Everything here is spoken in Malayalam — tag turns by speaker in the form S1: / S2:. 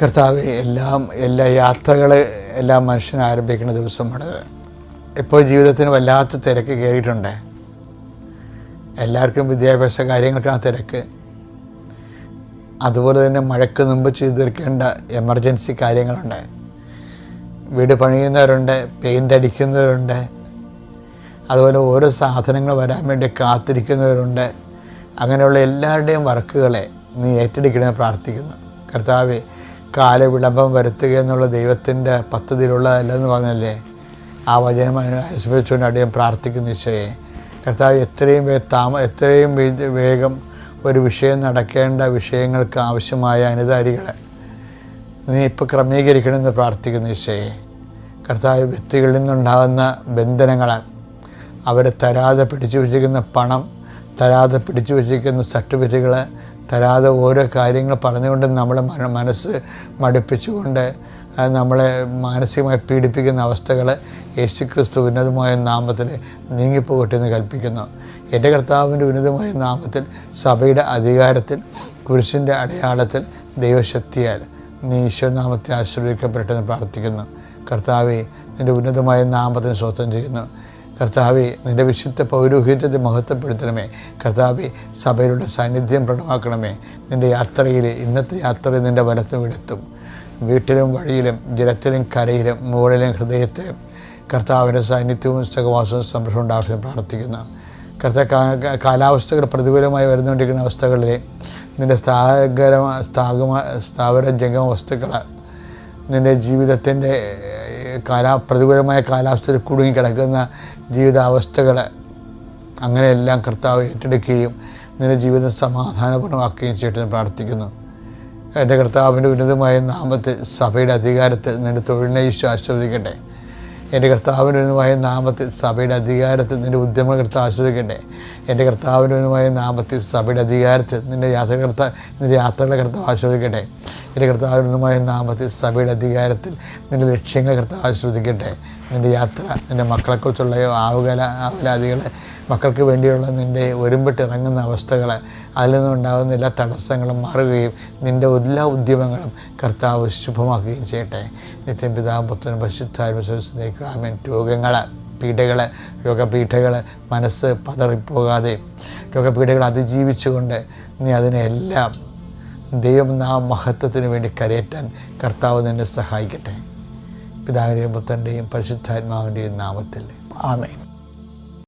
S1: കർത്താവെ, എല്ലാ യാത്രകൾ എല്ലാം മനുഷ്യൻ ആരംഭിക്കുന്ന ദിവസമാണ്. ഇപ്പോൾ ജീവിതത്തിന് വല്ലാത്ത തിരക്ക് കയറിയിട്ടുണ്ട്. എല്ലാവർക്കും വിദ്യാഭ്യാസ കാര്യങ്ങൾക്കാണ് തിരക്ക്. അതുപോലെ തന്നെ മഴയ്ക്ക് മുമ്പ് ചെയ്തു തീർക്കേണ്ട എമർജൻസി കാര്യങ്ങളുണ്ട്. വീട് പണിയുന്നവരുണ്ട്, പെയിൻ്റ് അടിക്കുന്നവരുണ്ട്, അതുപോലെ ഓരോ സാധനങ്ങൾ വരാൻ വേണ്ടി കാത്തിരിക്കുന്നവരുണ്ട്. അങ്ങനെയുള്ള എല്ലാവരുടെയും വർക്കുകളെ നീ ഏറ്റെടുക്കണമെന്ന് പ്രാർത്ഥിക്കുന്നു. കർത്താവെ, കാലവിളംബം വരുത്തുക എന്നുള്ള ദൈവത്തിൻ്റെ പദ്ധതിയിലുള്ളതല്ലെന്ന് പറഞ്ഞല്ലേ, ആ വചനം അനുസരിച്ചുകൊണ്ട് അടിയും പ്രാർത്ഥിക്കുന്ന ഈശോയെ. കർത്താവ്, എത്രയും വേഗം ഒരു വിഷയം നടക്കേണ്ട വിഷയങ്ങൾക്ക് ആവശ്യമായ അനുധാരികളെ നീ ഇപ്പോൾ ക്രമീകരിക്കണമെന്ന് പ്രാർത്ഥിക്കുന്ന ഈശോയെ. കർത്താവ്, വ്യക്തികളിൽ നിന്നുണ്ടാകുന്ന ബന്ധനങ്ങൾ, അവരെ തരാതെ പിടിച്ചു വച്ചിരിക്കുന്ന പണം, തരാതെ പിടിച്ചു വച്ചിരിക്കുന്ന സർട്ടിഫിക്കറ്റുകൾ, തരാതെ ഓരോ കാര്യങ്ങൾ പറഞ്ഞുകൊണ്ട് നമ്മളെ മനസ്സ് മടുപ്പിച്ചുകൊണ്ട് നമ്മളെ മാനസികമായി പീഡിപ്പിക്കുന്ന അവസ്ഥകൾ യേശുക്രിസ്തു ഉന്നതമായ നാമത്തിൽ നീങ്ങിപ്പോകട്ടെ എന്ന് കൽപ്പിക്കുന്നു. എൻ്റെ കർത്താവിൻ്റെ ഉന്നതമായ നാമത്തിൽ, സഭയുടെ അധികാരത്തിൽ, കുരിശിൻ്റെ അടയാളത്തിൽ, ദൈവശക്തിയാൽ നീ ഈശോനാമത്തെ ആശീർവദിക്കപ്പെട്ടെന്ന് പ്രാർത്ഥിക്കുന്നു. കർത്താവെ, നിൻ്റെ ഉന്നതമായ നാമത്തിന് സ്വസ്ഥം ചെയ്യുന്നു. കർത്താവെ, നിൻ്റെ വിശുദ്ധ പൗരോഹിത്യത്തെ മഹത്വപ്പെടുത്തണമേ. കർത്താവെ, സഭയിലുള്ള സാന്നിധ്യം പ്രകടമാക്കണമേ. നിൻ്റെ യാത്രയിൽ, ഇന്നത്തെ യാത്രയിൽ നിൻ്റെ വലത്തും ഇടത്തും, വീട്ടിലും വഴിയിലും, ജലത്തിലും കരയിലും, മുകളിലും ഹൃദയത്തിലും കർത്താവിൻ്റെ സാന്നിധ്യവും സഹവാസവും സംരക്ഷണം ഉണ്ടാവശ്യം പ്രാർത്ഥിക്കുന്നു. കാലാവസ്ഥകൾ പ്രതികൂലമായി വരുന്നുകൊണ്ടിരിക്കുന്ന അവസ്ഥകളിൽ നിൻ്റെ സ്ഥാവര ജംഗമ വസ്തുക്കൾ, നിൻ്റെ ജീവിതത്തിൻ്റെ പ്രതികൂലമായ കാലാവസ്ഥയിൽ കുടുങ്ങിക്കിടക്കുന്ന ജീവിതാവസ്ഥകൾ, അങ്ങനെയെല്ലാം കർത്താവ് ഏറ്റെടുക്കുകയും നിൻ്റെ ജീവിതം സമാധാനപൂർണ്ണമാക്കുകയും ചെയ്യട്ടെന്ന് പ്രാർത്ഥിക്കുന്നു. എൻ്റെ കർത്താവിൻ്റെ ഉന്നതമായ നാമത്തിൽ, സഭയുടെ അധികാരത്തിൽ നിൻ്റെ തൊഴിലിനെ ഈശോ ആസ്വദിക്കട്ടെ. എൻ്റെ കർത്താവിൻ്റെ ഉന്നതമായ നാമത്തിൽ, സഭയുടെ അധികാരത്തിൽ നിൻ്റെ ഉദ്യമങ്ങൾ കർത്താവ് ആസ്വദിക്കട്ടെ. എൻ്റെ കർത്താവിൻ്റെ ഉന്നതമായ നാമത്തിൽ, സഭയുടെ അധികാരത്തിൽ നിൻ്റെ യാത്രകളെ കർത്താവ് ആസ്വദിക്കട്ടെ. എൻ്റെ കർത്താവിൻ്റെ ഉന്നതമായ നാമത്തിൽ, സഭയുടെ അധികാരത്തിൽ നിൻ്റെ ലക്ഷ്യങ്ങൾ കർത്താവ് ആസ്വദിക്കട്ടെ. നിൻ്റെ യാത്ര, നിൻ്റെ മക്കളെക്കുറിച്ചുള്ള ആവലാതികൾ, മക്കൾക്ക് വേണ്ടിയുള്ള നിൻ്റെ ഒരുമ്പിട്ടിറങ്ങുന്ന അവസ്ഥകൾ, അതിൽ നിന്നുണ്ടാകുന്ന എല്ലാ തടസ്സങ്ങളും മാറുകയും നിൻ്റെ എല്ലാ ഉദ്യമങ്ങളും കർത്താവ് ശുഭമാക്കുകയും ചെയ്യട്ടെ. നിത്യം പിതാവും പുത്രനും പരിശുദ്ധാത്മാവും ആമേൻ. രോഗപീഠകൾ മനസ്സ് പതറിപ്പോകാതെ, രോഗപീഠകൾ അതിജീവിച്ചുകൊണ്ട് നീ അതിനെല്ലാം മഹത്വത്തിന് വേണ്ടി കരയേറ്റാൻ കർത്താവ് നിന്നെ സഹായിക്കട്ടെ. പിതാവിൻ്റെയും പുത്രൻ്റെയും പരിശുദ്ധാത്മാവിൻ്റെയും നാമത്തിൽ ആമേൻ.